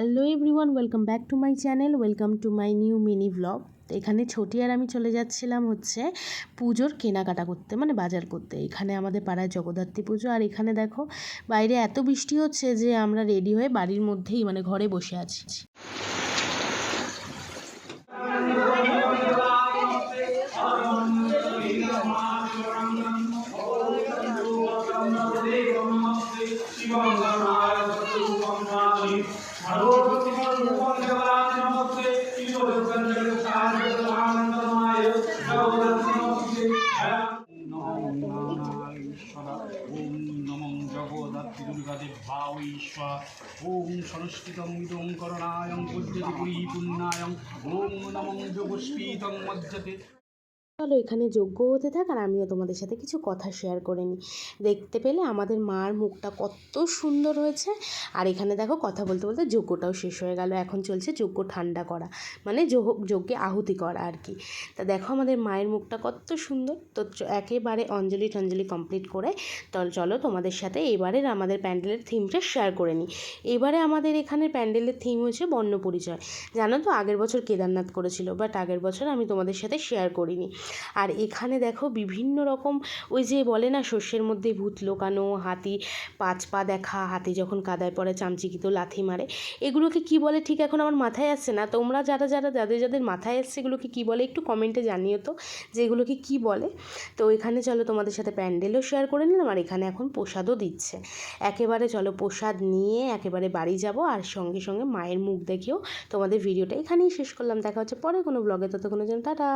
Hello everyone, welcome back to my channel, welcome to my new mini blog. এখানে ছোটি আর আমি চলে যাচ্ছিলাম পুজোর কেনাকাটা করতে, মানে বাজার করতে। এখানে আমাদের পাড়ায় জগদ্ধাত্রী পুজো, আর এখানে দেখো বাইরে এত বৃষ্টি হচ্ছে যে আমরা রেডি হয়ে বাড়ির মধ্যেই মানে ঘরে বসে আছি। ওম সংস্কৃতং ইদং করণায়ং পদ্যতি পুণ্যায়ং ওম নমঃ যোগস্পীতং মজ্জতে। চলো এখানে যজ্ঞ হতে থাক আর আমিও তোমাদের সাথে কিছু কথা শেয়ার করে নিই। দেখতে পেলে আমাদের মার মুখটা কত সুন্দর হয়েছে। আর এখানে দেখো কথা বলতে বলতে যজ্ঞটাও শেষ হয়ে গেল। এখন চলছে যজ্ঞ ঠান্ডা করা, মানে যজ্ঞে আহুতি করা আর কি। তা দেখো আমাদের মায়ের মুখটা কত সুন্দর। তো একেবারে অঞ্জলি টঞ্জলি কমপ্লিট করে চলো তোমাদের সাথে এবারের আমাদের প্যান্ডেলের থিমটা শেয়ার করে নিই। এবারে আমাদের এখানে প্যান্ডেলের থিম হয়েছে বর্ণ পরিচয়। জানো তো আগের বছর কেদারনাথ করেছিল, বাট আগের বছর আমি তোমাদের সাথে শেয়ার করিনি। আর এখানে দেখো বিভিন্ন রকম ওই যে বলে না শস্যের মধ্যে ভূত লোকানো, হাতি 5 পা দেখা, হাতি যখন কাদায় পড়ে চামচিকিত লাথি মারে, এগুলোকে কি বলে ঠিক এখন আমার মাথায় আসছে না। তোমরা যাদের মাথায় আসছে এগুলোকে কি বলে একটু কমেন্টে জানিও তো যে এগুলোকে কী বলে। তো এখানে চলো তোমাদের সাথে প্যান্ডেলও শেয়ার করে নিলাম, আর এখানে এখন প্রসাদও দিচ্ছে। একেবারে চলো প্রসাদ নিয়ে একেবারে বাড়ি যাব, আর সঙ্গে সঙ্গে মায়ের মুখ দেখেও তোমাদের ভিডিওটা এখানেই শেষ করলাম। দেখা হচ্ছে পরে কোনো ব্লগে, ততক্ষণের জন্য টাটা।